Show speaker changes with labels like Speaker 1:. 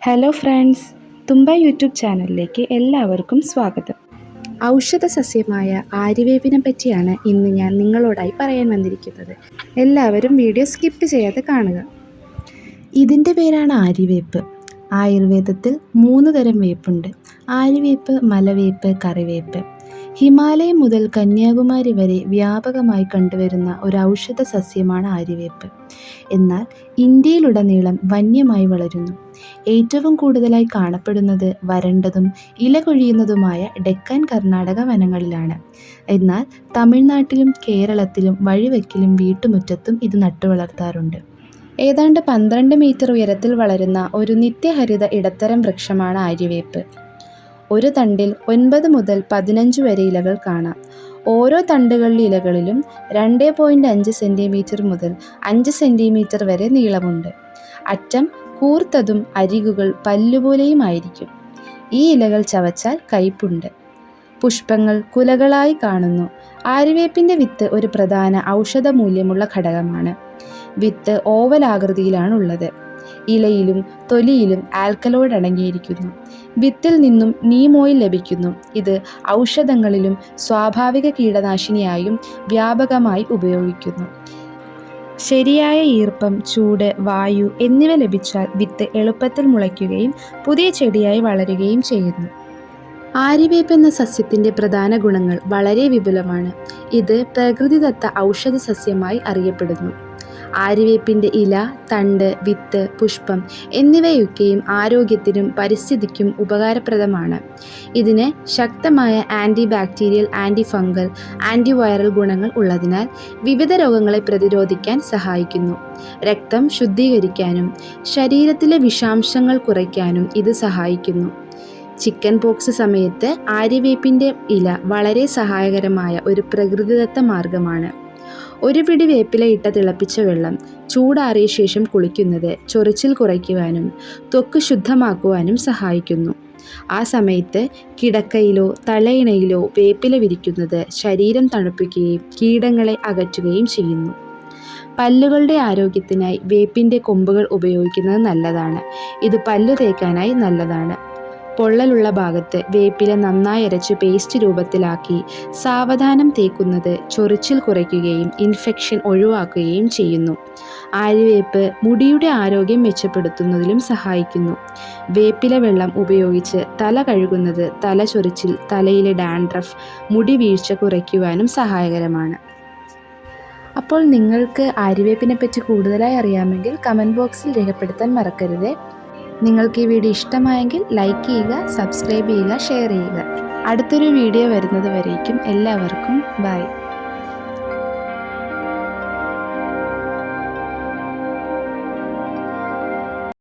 Speaker 1: Hello friends, തുമ്പ YouTube ചാനലിലേക്ക് എല്ലാവർക്കും സ്വാഗതം. ഔഷധ സസ്യമായ ആര്യവേപ്പിനെ പറ്റിയാണ് ഇന്ന് ഞാൻ നിങ്ങളോടായി പറയാൻ വന്നിരിക്കുന്നത്. എല്ലാവരും വീഡിയോ സ്കിപ്പ് ചെയ്യാതെ കാണുക. ഇതിൻ്റെ പേരാണ് ആര്യവേപ്പ്. ആയുർവേദത്തിൽ 3 തരം വേപ്പുണ്ട്: ആര്യവേപ്പ്, മലവേപ്പ്, കറിവേപ്പ്. ഹിമാലയം മുതൽ കന്യാകുമാരി വരെ വ്യാപകമായി കണ്ടുവരുന്ന ഒരു ഔഷധ സസ്യമാണ് ആര്യവേപ്പ്. എന്നാൽ ഇന്ത്യയിലുടനീളം വന്യമായി വളരുന്നു. ഏറ്റവും കൂടുതലായി കാണപ്പെടുന്നത് വരണ്ടതും ഇല കൊഴിയുന്നതുമായ ഡെക്കാൻ കർണാടക വനങ്ങളിലാണ്. എന്നാൽ തമിഴ്നാട്ടിലും കേരളത്തിലും വഴിവെക്കിലും വീട്ടുമുറ്റത്തും ഇത് നട്ടുവളർത്താറുണ്ട്. ഏതാണ്ട് 12 മീറ്റർ ഉയരത്തിൽ വളരുന്ന ഒരു നിത്യഹരിത ഇടത്തരം വൃക്ഷമാണ് ആര്യവേപ്പ്. ഒരു തണ്ടിൽ 9 മുതൽ 15 വരെ ഇലകൾ കാണാം. ഓരോ തണ്ടുകളിലെ ഇലകളിലും 2.5 സെൻറ്റിമീറ്റർ മുതൽ 5 സെൻറ്റിമീറ്റർ വരെ നീളമുണ്ട്. അറ്റം കൂർത്തതും അരികുകൾ പല്ലുപോലെയുമായിരിക്കും. ഈ ഇലകൾ ചവച്ചാൽ കയ്പുണ്ട്. പുഷ്പങ്ങൾ കുലകളായി കാണുന്നു. ആര്യവേപ്പിൻ്റെ വിത്ത് ഒരു പ്രധാന ഔഷധ മൂല്യമുള്ള ഘടകമാണ്. വിത്ത് ഓവലാകൃതിയിലാണുള്ളത്. ഇലയിലും തൊലിയിലും ആൽക്കലോയിഡ് അടങ്ങിയിരിക്കുന്നു. വിത്തിൽ നിന്നും നീം ഓയിൽ ലഭിക്കുന്നു. ഇത് ഔഷധങ്ങളിലും സ്വാഭാവിക കീടനാശിനിയായും വ്യാപകമായി ഉപയോഗിക്കുന്നു. ശരിയായ ഈർപ്പം, ചൂട്, വായു എന്നിവ ലഭിച്ചാൽ വിത്ത് എളുപ്പത്തിൽ മുളയ്ക്കുകയും പുതിയ ചെടിയായി വളരുകയും ചെയ്യുന്നു. ആര്യവേപ്പ് എന്ന സസ്യത്തിൻ്റെ പ്രധാന ഗുണങ്ങൾ വളരെ വിപുലമാണ്. ഇത് പ്രകൃതിദത്ത ഔഷധ സസ്യമായി അറിയപ്പെടുന്നു. ആര്യവേപ്പിൻ്റെ ഇല, തണ്ട്, വിത്ത്, പുഷ്പം എന്നിവയൊക്കെയും ആരോഗ്യത്തിനും പരിസ്ഥിതിക്കും ഉപകാരപ്രദമാണ്. ഇതിന് ശക്തമായ anti bacterial, anti fungal, antiviral ഗുണങ്ങൾ ഉള്ളതിനാൽ വിവിധ രോഗങ്ങളെ പ്രതിരോധിക്കാൻ സഹായിക്കുന്നു. രക്തം ശുദ്ധീകരിക്കാനും ശരീരത്തിലെ വിഷാംശങ്ങൾ കുറയ്ക്കാനും ഇത് സഹായിക്കുന്നു. ചിക്കൻ പോക്സ് സമയത്ത് ആര്യവേപ്പിൻ്റെ ഇല വളരെ സഹായകരമായ ഒരു പ്രകൃതിദത്ത മാർഗമാണ്. ഒരു പിടി വേപ്പില ഇട്ട തിളപ്പിച്ച വെള്ളം ചൂടാറിയ ശേഷം കുളിക്കുന്നത് ചൊറിച്ചിൽ കുറയ്ക്കുവാനും ത്വക്ക് ശുദ്ധമാക്കുവാനും സഹായിക്കുന്നു. ആ സമയത്ത് കിടക്കയിലോ തലയിണയിലോ വേപ്പില വിരിക്കുന്നത് ശരീരം തണുപ്പിക്കുകയും കീടങ്ങളെ അകറ്റുകയും ചെയ്യുന്നു. പല്ലുകളുടെ ആരോഗ്യത്തിനായി വേപ്പിൻ്റെ കൊമ്പുകൾ ഉപയോഗിക്കുന്നത് നല്ലതാണ്. ഇത് പല്ലു തേക്കാനായി നല്ലതാണ്. പൊള്ളലുള്ള ഭാഗത്ത് വേപ്പില നന്നായി അരച്ച് പേസ്റ്റ് രൂപത്തിലാക്കി സാവധാനം തേക്കുന്നത് ചൊറിച്ചിൽ കുറയ്ക്കുകയും ഇൻഫെക്ഷൻ ഒഴിവാക്കുകയും ചെയ്യുന്നു. ആര്യവേപ്പ് മുടിയുടെ ആരോഗ്യം മെച്ചപ്പെടുത്തുന്നതിലും സഹായിക്കുന്നു. വേപ്പില വെള്ളം ഉപയോഗിച്ച് തല കഴുകുന്നത് തലചൊറിച്ചിൽ, തലയിലെ ഡാൻഡ്രഫ്, മുടി വീഴ്ച കുറയ്ക്കുവാനും സഹായകരമാണ്. അപ്പോൾ നിങ്ങൾക്ക് ആര്യവേപ്പിനെ പറ്റി കൂടുതലായി അറിയാമെങ്കിൽ കമൻറ്റ് ബോക്സിൽ രേഖപ്പെടുത്താൻ മറക്കരുത്. നിങ്ങൾക്ക് ഈ വീഡിയോ ഇഷ്ടമായെങ്കിൽ ലൈക്ക് ചെയ്യുക, സബ്സ്ക്രൈബ് ചെയ്യുക, ഷെയർ ചെയ്യുക. അടുത്തൊരു വീഡിയോ വരുന്നത് വരേക്കും എല്ലാവർക്കും ബൈ.